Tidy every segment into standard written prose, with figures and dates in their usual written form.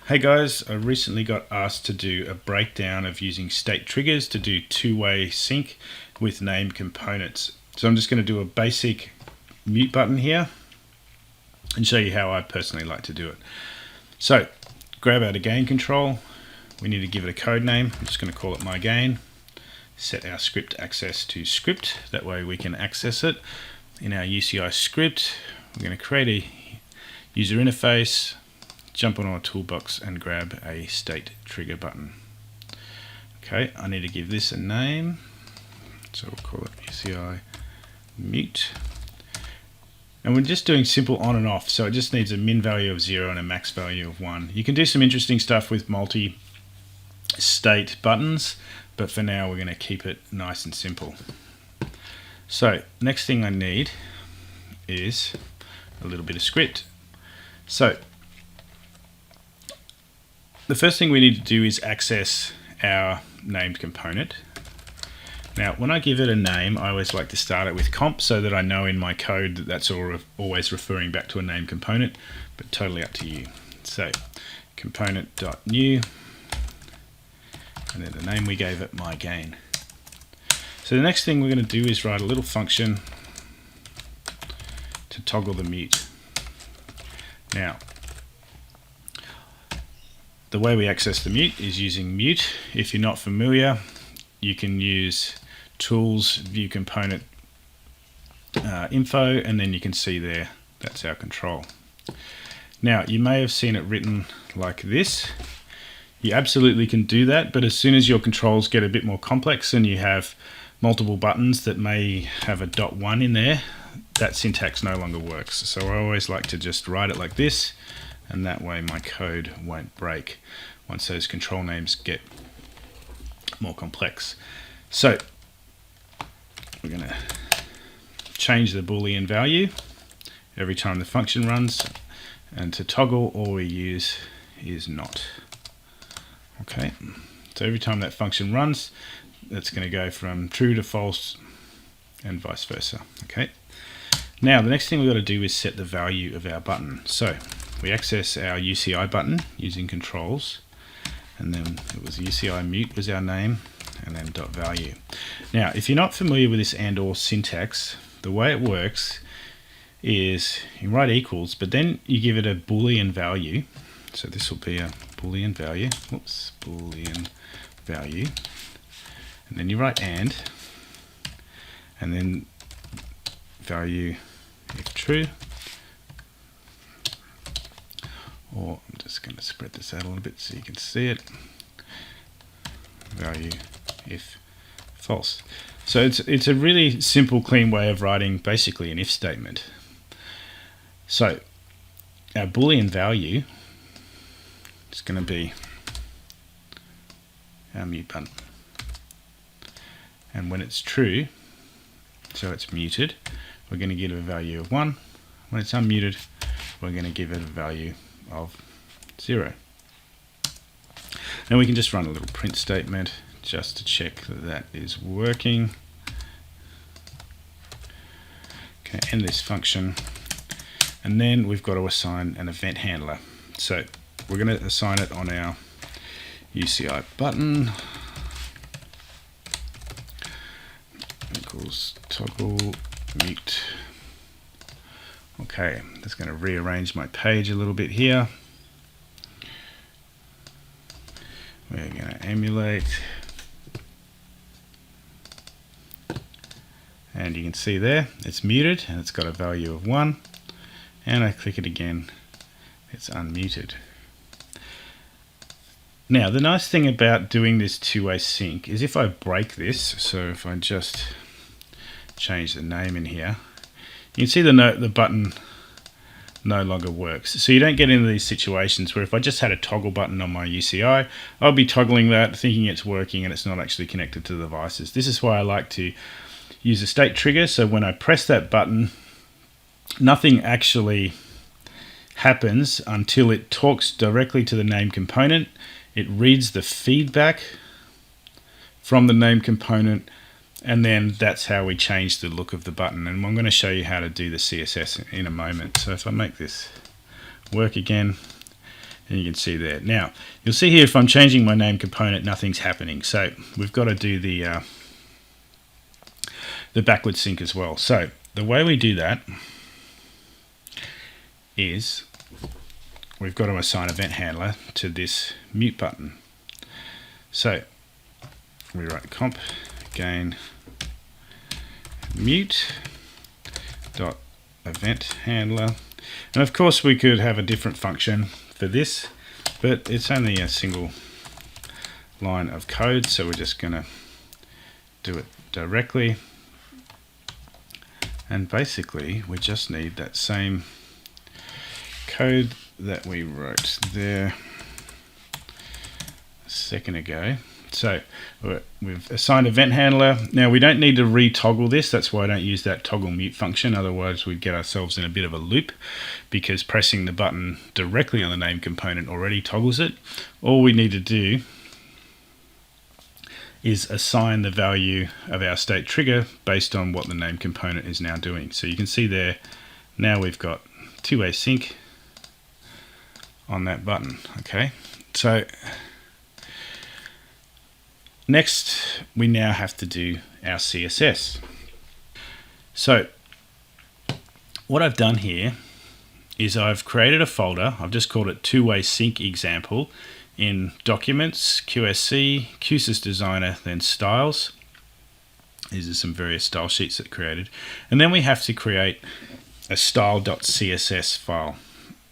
Hey guys, I recently got asked to do a breakdown of using state triggers to do two-way sync with named components. So I'm just going to do a basic mute button here and show you how I personally like to do it. So grab out a gain control. We need to give it a code name. I'm just going to call it my gain. Set our script access to script. That way we can access it. In our UCI script, we're going to create a user interface, jump on our toolbox and grab a state trigger button. Okay, I need to give this a name, so we'll call it UCI mute. And we're just doing simple on and off, so it just needs a min value of 0 and a max value of 1. You can do some interesting stuff with multi-state buttons, but for now we're going to keep it nice and simple. So next thing I need is a little bit of script. So the first thing we need to do is access our named component. Now, when I give it a name, I always like to start it with comp so that I know in my code that that's always referring back to a named component, but totally up to you. So component.new, and then the name we gave it, my gain. So the next thing we're going to do is write a little function to toggle the mute. Now, the way we access the mute is using mute. If you're not familiar, you can use tools, view component info, and then you can see there, that's our control. Now, you may have seen it written like this. You absolutely can do that, but as soon as your controls get a bit more complex and you have multiple buttons that may have a .1 in there, that syntax no longer works. So I always like to just write it like this, and that way my code won't break once those control names get more complex. So we're going to change the Boolean value every time the function runs, and to toggle all we use is not. Okay, so every time that function runs, that's going to go from true to false and vice versa. Okay, now the next thing we've got to do is set the value of our button. So we access our UCI button using controls, and then it was UCI mute was our name, and then .value. Now, if you're not familiar with this and or syntax, the way it works is you write equals, but then you give it a Boolean value. So this will be a Boolean value. Whoops, Boolean value. And then you write and then value if true. Or I'm just going to spread this out a little bit so you can see it. Value if false. So it's a really simple, clean way of writing basically an if statement. So our Boolean value is going to be our mute button. And when it's true, so it's muted, we're going to give it a value of 1. When it's unmuted, we're going to give it a value of 0. Now we can just run a little print statement just to check that that is working. Okay, end this function, and then we've got to assign an event handler. So we're going to assign it on our UCI button equals toggle mute. Okay, just going to rearrange my page a little bit here. We're going to emulate, and you can see there it's muted and it's got a value of 1, and I click it again, it's unmuted. Now the nice thing about doing this two-way sync is if I break this, so if I just change the name in here, you can see the button no longer works. So you don't get into these situations where if I just had a toggle button on my UCI, I'll be toggling that thinking it's working and it's not actually connected to the devices. This is why I like to use a state trigger, so when I press that button, nothing actually happens until it talks directly to the named component. It reads the feedback from the named component, and then that's how we change the look of the button. And I'm going to show you how to do the CSS in a moment. So if I make this work again, And you can see there. Now, you'll see here if I'm changing my name component, nothing's happening. So we've got to do the backward sync as well. So the way we do that is we've got to assign event handler to this mute button. So we write comp gain mute dot event handler, and of course we could have a different function for this, but it's only a single line of code, so we're just going to do it directly. And basically we just need that same code that we wrote there a second ago. So we've assigned event handler. Now we don't need to re-toggle this. That's why I don't use that toggle mute function. Otherwise we'd get ourselves in a bit of a loop, because pressing the button directly on the name component already toggles it. All we need to do is assign the value of our state trigger based on what the name component is now doing. So you can see there, now we've got two-way sync on that button. Okay, so next we now have to do our CSS. So what I've done here is I've created a folder. I've just called it two-way sync example in documents, Q-SYS, Q-SYS designer, then styles. These are some various style sheets that created. And then we have to create a style.css file.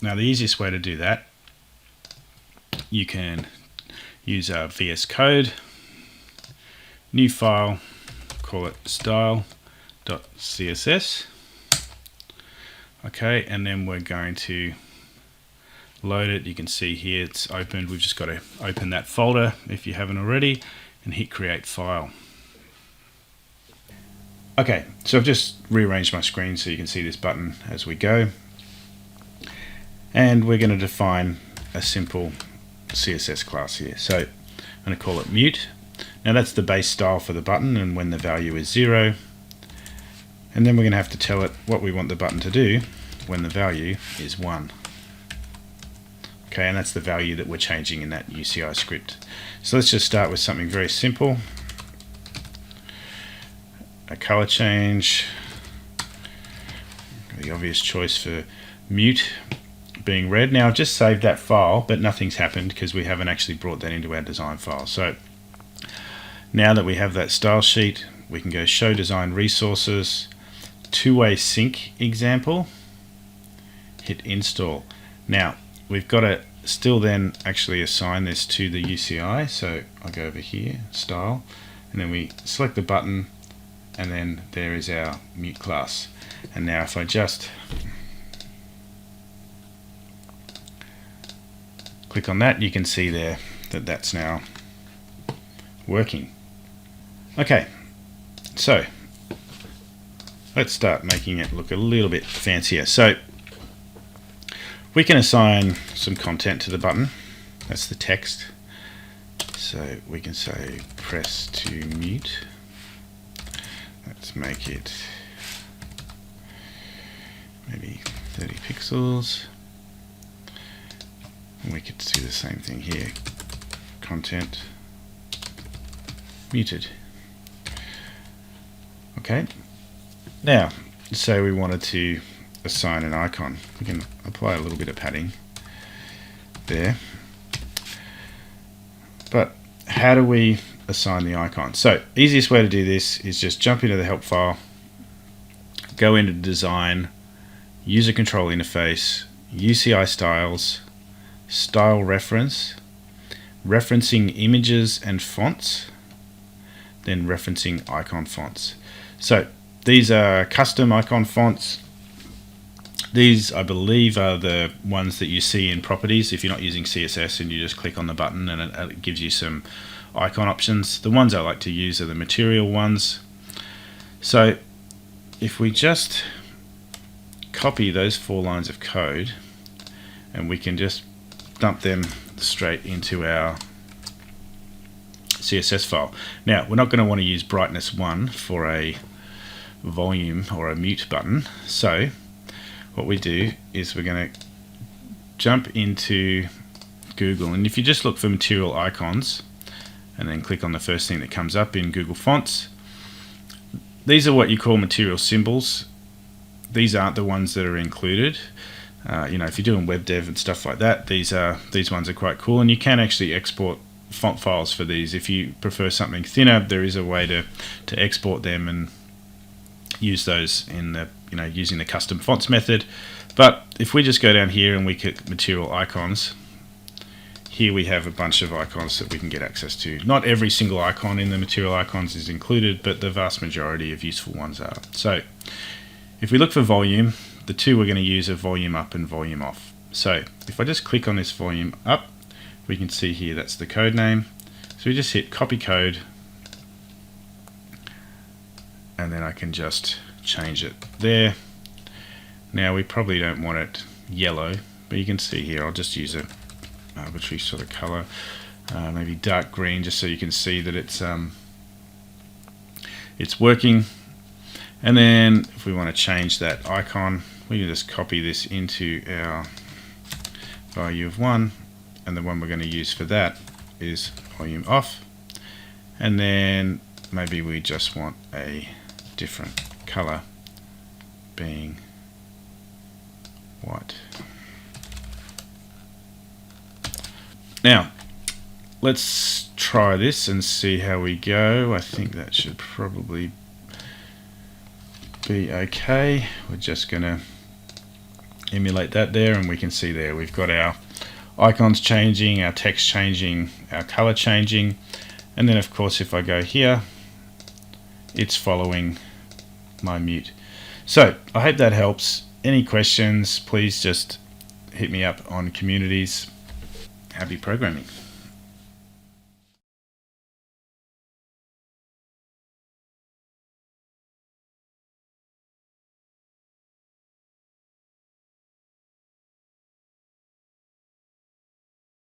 Now the easiest way to do that, you can use our VS Code, new file, call it style.css. Okay, and then we're going to load it. You can see here it's opened. We've just got to open that folder if you haven't already and hit create file. Okay, so I've just rearranged my screen so you can see this button as we go. And we're going to define a simple CSS class here. So I'm going to call it mute. Now that's the base style for the button, and when the value is 0. And then we're going to have to tell it what we want the button to do when the value is 1. Okay, and that's the value that we're changing in that UCI script. So let's just start with something very simple. A color change. The obvious choice for mute being red. Now I've just saved that file, but nothing's happened because we haven't actually brought that into our design file. So now that we have that style sheet, we can go show design resources, two-way sync example, hit install. Now we've got to still then actually assign this to the UCI. So I'll go over here, style, and then we select the button, and then there is our mute class. And now if I just click on that, you can see there that that's now working. Okay, so let's start making it look a little bit fancier. So we can assign some content to the button. That's the text. So we can say press to mute. Let's make it maybe 30 pixels. And we could do the same thing here. Content muted. Okay. Now, say we wanted to assign an icon. We can apply a little bit of padding there. But how do we assign the icon? So, easiest way to do this is just jump into the help file, go into design, user control interface, UCI styles, style reference, referencing images and fonts, then referencing icon fonts. So these are custom icon fonts. These, I believe, are the ones that you see in properties if you're not using CSS and you just click on the button and it gives you some icon options. The ones I like to use are the material ones. So if we just copy those 4 lines of code, and we can just dump them straight into our CSS file. Now we're not going to want to use brightness 1 for a volume or a mute button, so what we do is we're going to jump into Google, and if you just look for material icons and then click on the first thing that comes up in Google Fonts, these are what you call material symbols. These aren't the ones that are included. If you're doing web dev and stuff like that, these ones are quite cool, and you can actually export font files for these. If you prefer something thinner, there is a way to export them and use those in the using the custom fonts method. But if we just go down here and we click material icons, here we have a bunch of icons that we can get access to. Not every single icon in the material icons is included, but the vast majority of useful ones are. So if we look for volume, the two we're going to use are volume up and volume off. So if I just click on this volume up, we can see here that's the code name. So we just hit copy code, and then I can just change it there. Now we probably don't want it yellow, but you can see here I'll just use an arbitrary sort of color, maybe dark green, just so you can see that it's working. And then if we want to change that icon, we can just copy this into our value of 1, and the one we're going to use for that is volume off. And then maybe we just want a different color, being white. Now let's try this and see how we go. I think that should probably be okay. We're just going to emulate that there, and we can see there we've got our icons changing, our text changing, our color changing, and then of course if I go here, it's following my mute. So I hope that helps. Any questions, please just hit me up on communities. Happy programming.